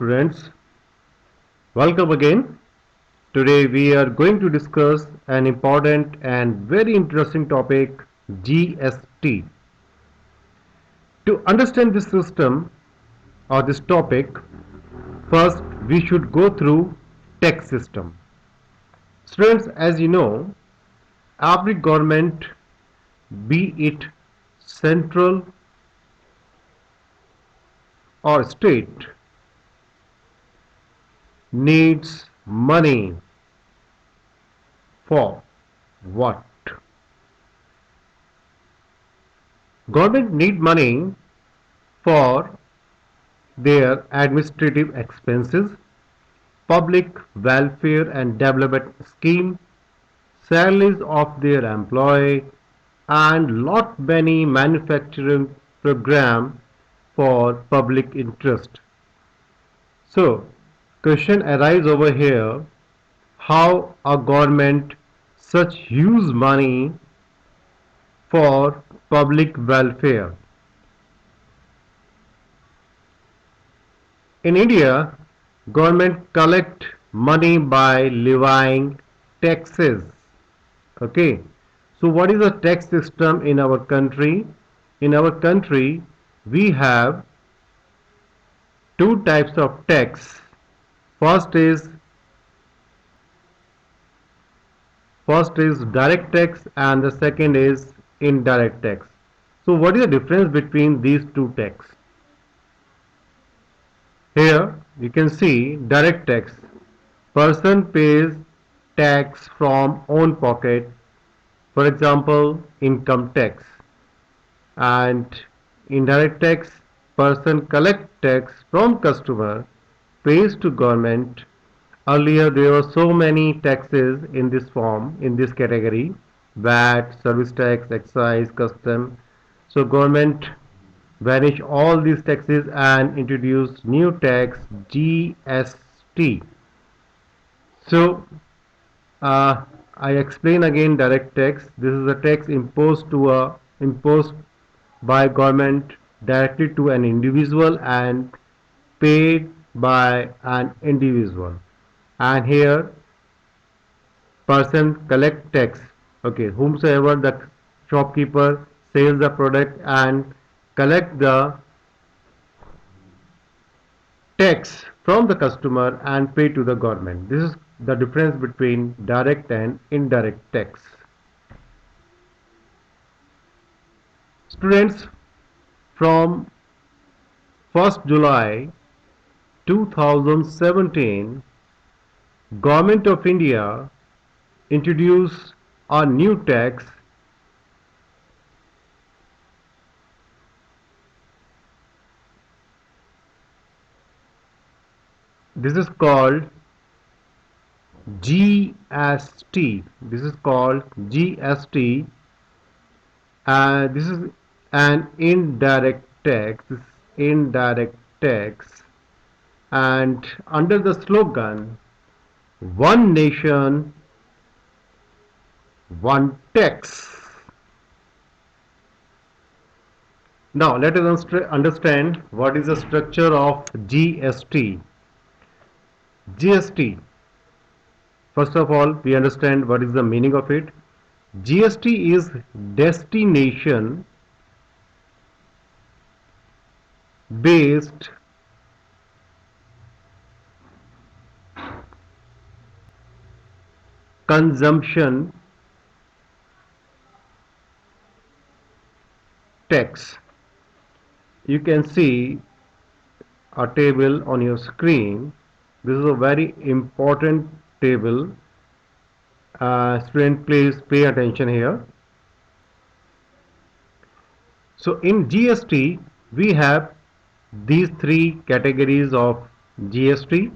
students, welcome again. Today we are going to discuss an important and very interesting topic, GST. To understand this system or this topic, first we should go through tax system. Students, as you know, every government, be it central or state, needs money for what? Government need money for their administrative expenses, public welfare and development scheme, salaries of their employee, and lot many manufacturing program for public interest. So, question arise over here: how a government such huge money for public welfare? In India, government collect money by levying taxes. Okay. So what is the tax system in our country? In our country, we have two types of tax. First is first is direct tax and the second is indirect tax. So what is the difference between these two tax? Here you can see direct tax. Person pays tax from own pocket, for example, income tax. And indirect tax, person collect tax from customer, pays to government. Earlier there were so many taxes in this form, in this category: VAT, service tax, excise, custom. So government banish all these taxes and introduce new tax, GST. So I explain again direct tax. This is a tax imposed by government directly to an individual and paid by an individual. And here person collect tax. Okay, whomsoever the shopkeeper sells the product and collect the tax from the customer and pay to the government. This is the difference between direct and indirect tax. Students, from 1st July 2017, Government of India introduced a new tax. This is called GST. This is called GST. This is an indirect tax. This is indirect tax. And under the slogan, one nation, one tax. Now let us understand what is the structure of GST. GST. First of all, we understand what is the meaning of it. GST is destination based consumption tax. You can see a table on your screen. This is a very important table. Student, please pay attention here. So in GST, we have these three categories of GST: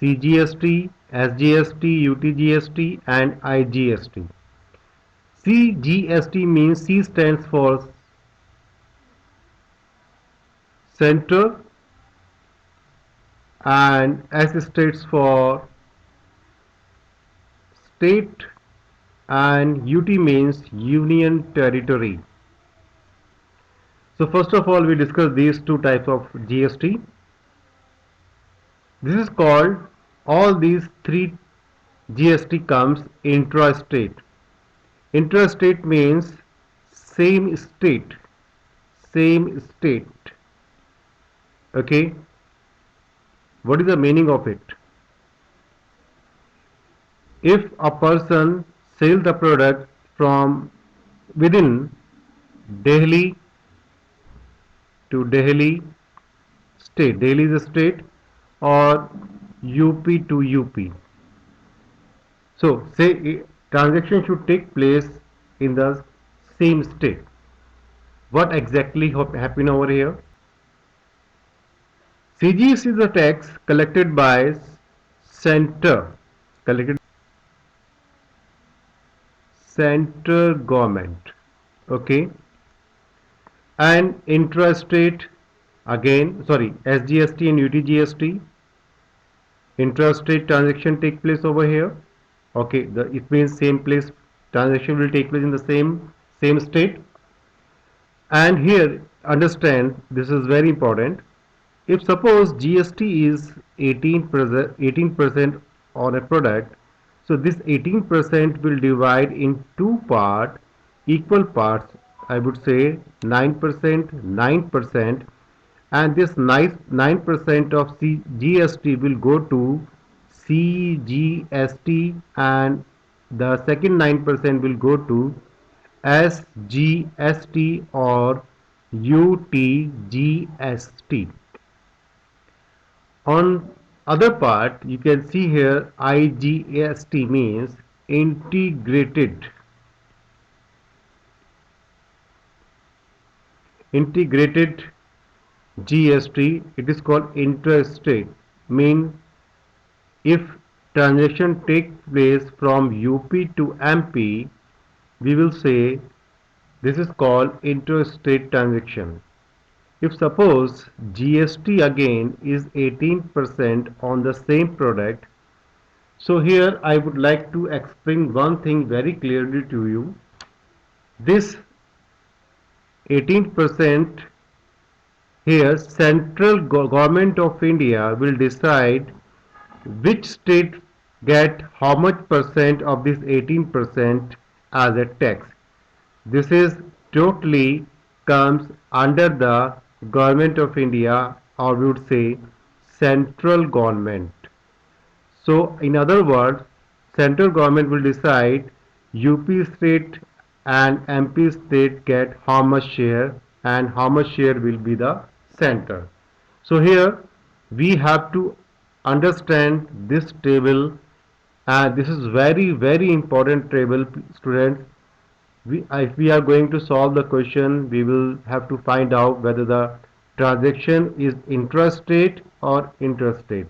CGST, SGST, UTGST, and IGST. CGST means C stands for center and S stands for state and UT means union territory. So first of all, we discuss these two types of GST. This is called, all these three GST comes intrastate. Intrastate means same state, same state. Okay, what is the meaning of it? If a person sells the product from within Delhi to Delhi state, Delhi is a state, or UP to UP. So say transaction should take place in the same state. What exactly happen over here? CGS is a tax collected by center, collected center government. Okay, and intrastate, again, sorry, SGST and UTGST, intrastate transaction take place over here. Okay, it means same place, transaction will take place in the same state. And here understand, this is very important. If suppose GST is 18% on a product, so this 18% will divide in two equal parts. I would say 9%, 9%, and this 9% of GST will go to CGST, and the second 9% will go to SGST or UTGST. On other part, you can see here IGST means integrated GST. It is called interstate. Mean if transaction take place from UP to MP, we will say this is called interstate transaction. If suppose GST again is 18% on the same product, so here I would like to explain one thing very clearly to you. This 18%, here central government of India will decide which state get how much percent of this 18% as a tax. This is totally comes under the government of India, or we would say central government. So in other words, central government will decide UP state and MP state get how much share, and how much share will be the center. So here we have to understand this table, and this is very important table, students. If we are going to solve the question, we will have to find out whether the transaction is intrastate or interstate.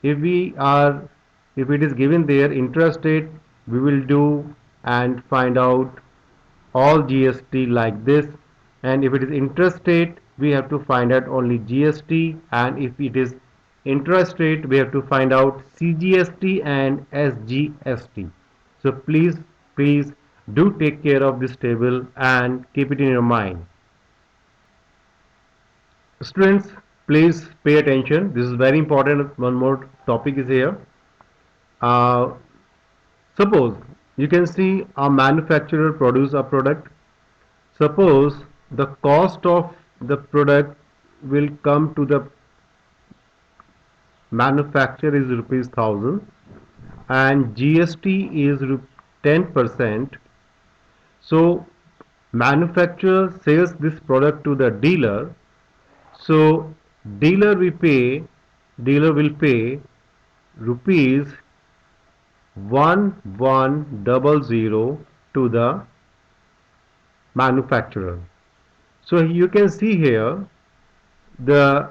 If we are, if it is given there intrastate, we will do and find out all GST like this, and if it is interstate, we have to find out only GST, and if it is intrastate, we have to find out CGST and SGST. So please do take care of this table and keep it in your mind. Students, please pay attention. This is very important. One more topic is here. Uh, Suppose you can see a manufacturer produce a product. Suppose the cost of the product will come to the manufacturer is rupees 1000, and GST is 10%. So manufacturer sells this product to the dealer. So dealer will pay rupees 1100 to the manufacturer. So you can see here the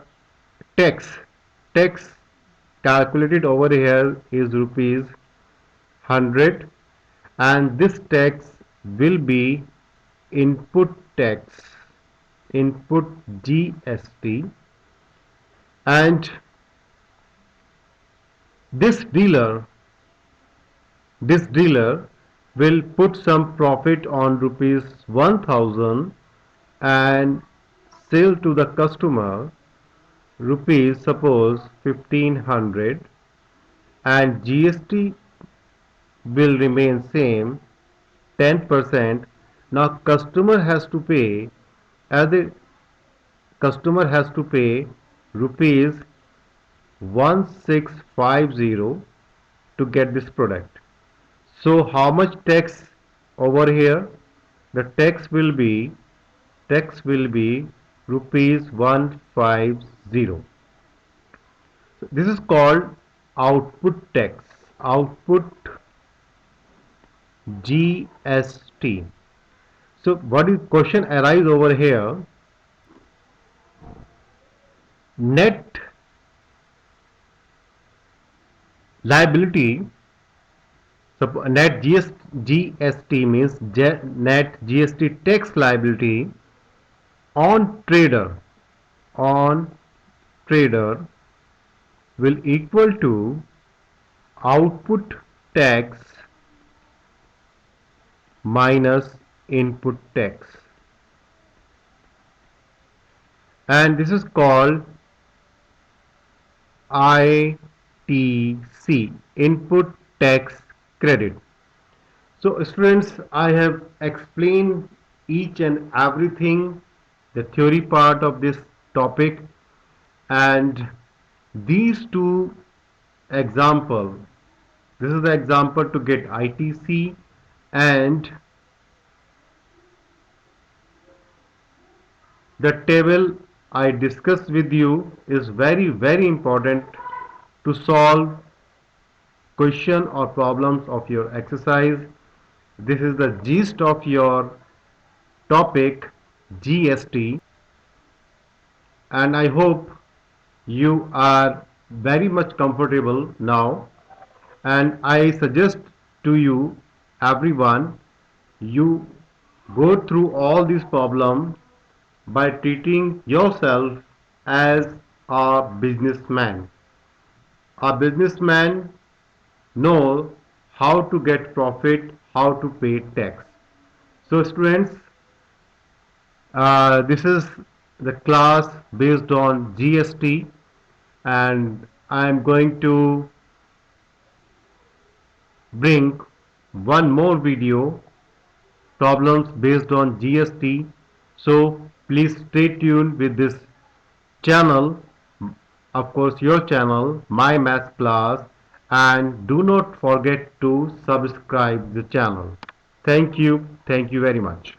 tax tax calculated over here is rupees 100, and this tax will be input tax, input GST, and this dealer this dealer will put some profit on rupees 1000 and sell to the customer rupees, suppose 1500, and GST will remain same 10%. Now the customer has to pay rupees 1650 to get this product. So how much tax over here? The tax will be rupees 150. So this is called output tax. Output GST. So what is question arise over here? Net liability. So net GST means net GST tax liability on on trader will equal to output tax minus input tax, and this is called ITC, input tax credit. So students, I have explained each and everything, the theory part of this topic, and these two example, this is the example to get ITC, and the table I discussed with you is very important to solve question or problems of your exercise. This is the gist of your topic GST, and I hope you are very much comfortable now, and I suggest to you everyone, you go through all these problems by treating yourself as a businessman. A businessman know how to get profit, how to pay tax. So students, this is the class based on GST, and I am going to bring one more video, problems based on GST. So please stay tuned with this channel, of course your channel, My Maths Class, and do not forget to subscribe the channel. Thank you very much.